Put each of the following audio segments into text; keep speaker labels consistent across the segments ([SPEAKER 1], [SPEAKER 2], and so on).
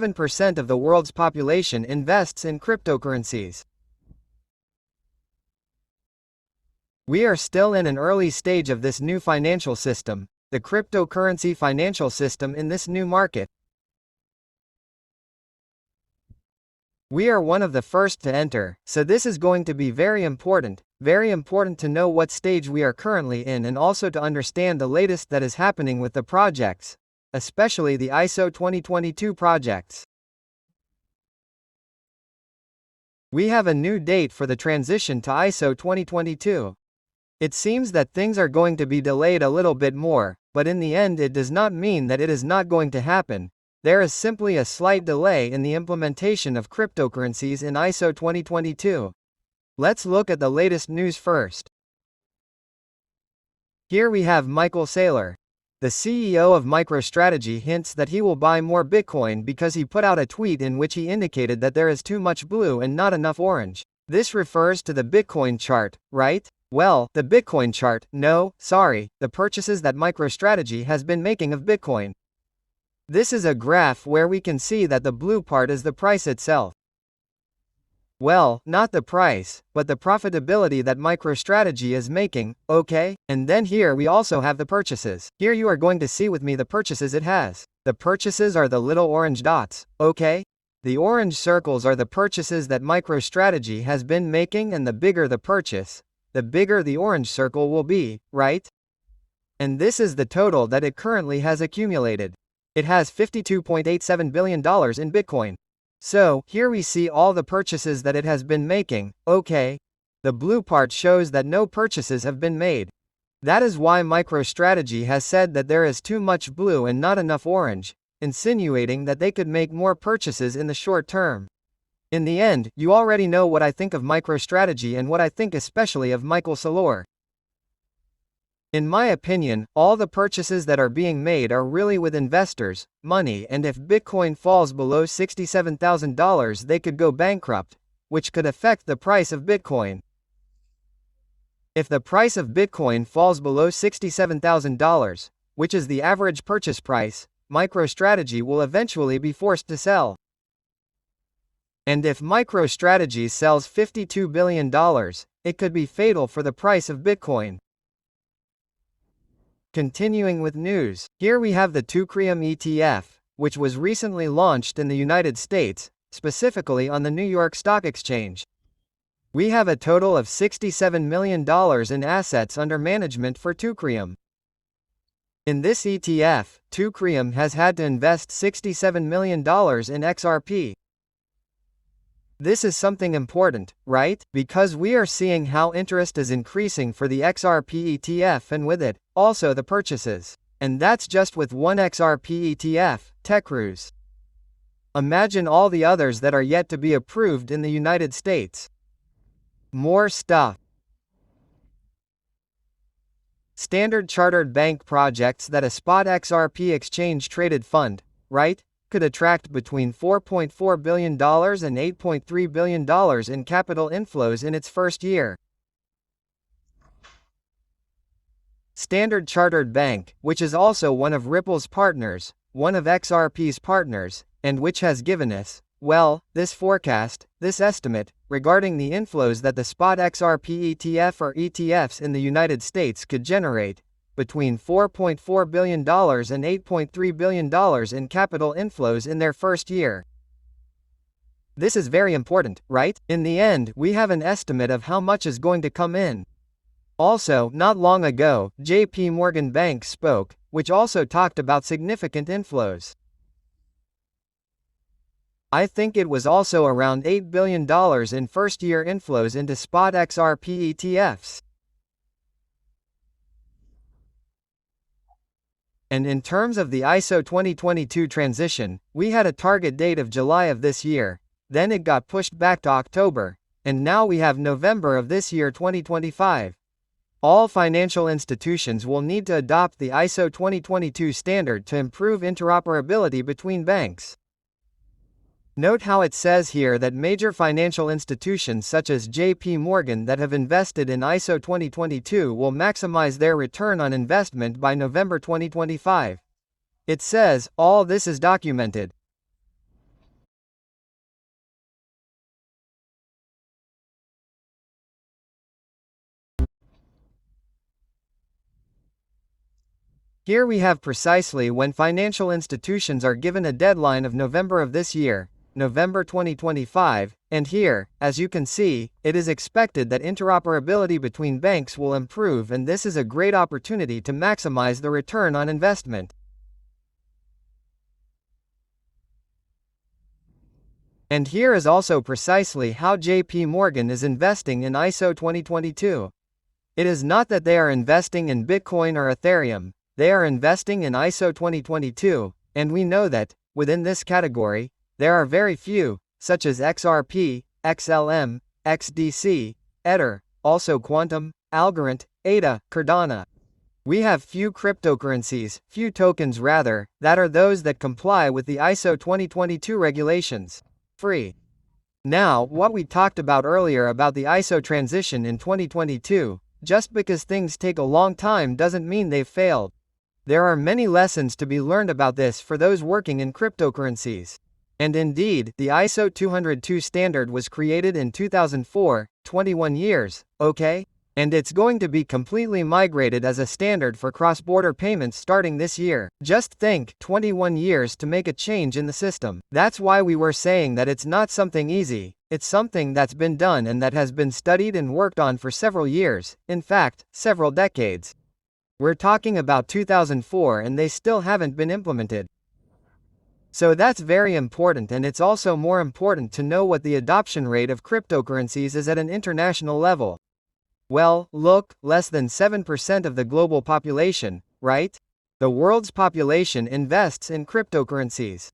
[SPEAKER 1] 7% of the world's population invests in cryptocurrencies. We are still in an early stage of this new financial system, the cryptocurrency financial system in this new market. We are one of the first to enter, so this is going to be very important to know what stage we are currently in and also to understand the latest that is happening with the projects, especially the ISO 2022 projects. We have a new date for the transition to ISO 2022. It seems that things are going to be delayed a little bit more, but in the end it does not mean that it is not going to happen. There is simply a slight delay in the implementation of cryptocurrencies in ISO 2022. Let's look at the latest news first. Here we have Michael Saylor. The CEO of MicroStrategy hints that he will buy more Bitcoin because he put out a tweet in which he indicated that there is too much blue and not enough orange. This refers to the Bitcoin chart, right? Well, the Bitcoin chart, no, sorry, the purchases that MicroStrategy has been making of Bitcoin. This is a graph where we can see that the blue part is the price itself. Well, not the price, but the profitability that MicroStrategy is making, okay? And then here we also have the purchases. Here you are going to see with me the purchases it has. The purchases are the little orange dots, okay? The orange circles are the purchases that MicroStrategy has been making, and the bigger the purchase, the bigger the orange circle will be, right? And this is the total that it currently has accumulated. It has $52.87 billion in Bitcoin. So, here we see all the purchases that it has been making, okay? The blue part shows that no purchases have been made. That is why MicroStrategy has said that there is too much blue and not enough orange, insinuating that they could make more purchases in the short term. In the end, you already know what I think of MicroStrategy and what I think especially of Michael Saylor. In my opinion, all the purchases that are being made are really with investors' money, and if Bitcoin falls below $67,000 they could go bankrupt, which could affect the price of Bitcoin. If the price of Bitcoin falls below $67,000, which is the average purchase price, MicroStrategy will eventually be forced to sell. And if MicroStrategy sells $52 billion, it could be fatal for the price of Bitcoin. Continuing with news, here we have the Teucrium ETF, which was recently launched in the United States, specifically on the New York Stock Exchange. We have a total of $67 million in assets under management for Teucrium. In this ETF, Teucrium has had to invest $67 million in XRP. This is something important, right? Because we are seeing how interest is increasing for the XRP ETF and with it, also the purchases. And that's just with one XRP ETF, TechCruise. Imagine all the others that are yet to be approved in the United States. More stuff. Standard Chartered Bank projects that a spot XRP exchange-traded fund, right, could attract between $4.4 billion and $8.3 billion in capital inflows in its first year. Standard Chartered Bank, which is also one of Ripple's partners, one of XRP's partners, and which has given us, well, this forecast, this estimate, regarding the inflows that the spot XRP ETF or ETFs in the United States could generate, between $4.4 billion and $8.3 billion in capital inflows in their first year. This is very important, right? In the end, we have an estimate of how much is going to come in. Also, not long ago, JP Morgan Bank spoke, which also talked about significant inflows. I think it was also around $8 billion in first-year inflows into spot XRP ETFs. And in terms of the ISO 2022 transition, we had a target date of July of this year, then it got pushed back to October, and now we have November of this year 2025. All financial institutions will need to adopt the ISO 2022 standard to improve interoperability between banks. Note how it says here that major financial institutions such as JP Morgan that have invested in ISO 2022 will maximize their return on investment by November 2025. It says, all this is documented. Here we have precisely when financial institutions are given a deadline of November of this year, November 2025, and here, as you can see, it is expected that interoperability between banks will improve, and this is a great opportunity to maximize the return on investment. And here is also precisely how JP Morgan is investing in ISO 2022. It is not that they are investing in Bitcoin or Ethereum, they are investing in ISO 2022, and we know that, within this category, there are very few, such as XRP, XLM, XDC, Ether, also Quantum, Algorand, ADA, Cardano. We have few cryptocurrencies, few tokens rather, that are those that comply with the ISO 2022 regulations. Free. Now, what we talked about earlier about the ISO transition in 2022, just because things take a long time doesn't mean they've failed. There are many lessons to be learned about this for those working in cryptocurrencies. And indeed, the ISO 202 standard was created in 2004, 21 years, okay? And it's going to be completely migrated as a standard for cross-border payments starting this year. Just think, 21 years to make a change in the system. That's why we were saying that it's not something easy, it's something that's been done and that has been studied and worked on for several years, in fact, several decades. We're talking about 2004 and they still haven't been implemented. So that's very important, and it's also more important to know what the adoption rate of cryptocurrencies is at an international level. Well, look, less than 7% of the global population, right? The world's population invests in cryptocurrencies.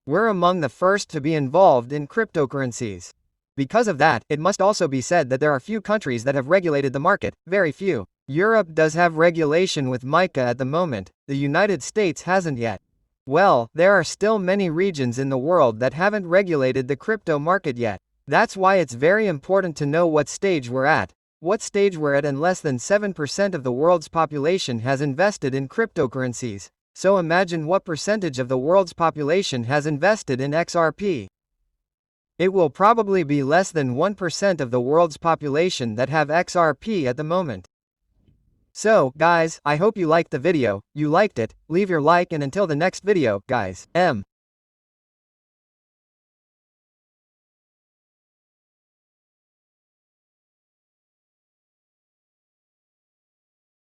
[SPEAKER 1] We're among the first to be involved in cryptocurrencies. Because of that, it must also be said that there are few countries that have regulated the market, very few. Europe does have regulation with MiCA at the moment, the United States hasn't yet. Well, there are still many regions in the world that haven't regulated the crypto market yet. That's why it's very important to know what stage we're at. What stage we're at, and less than 7% of the world's population has invested in cryptocurrencies. So imagine what percentage of the world's population has invested in XRP. It will probably be less than 1% of the world's population that have XRP at the moment. So, guys, I hope you liked the video. You liked it, leave your like, and until the next video, guys,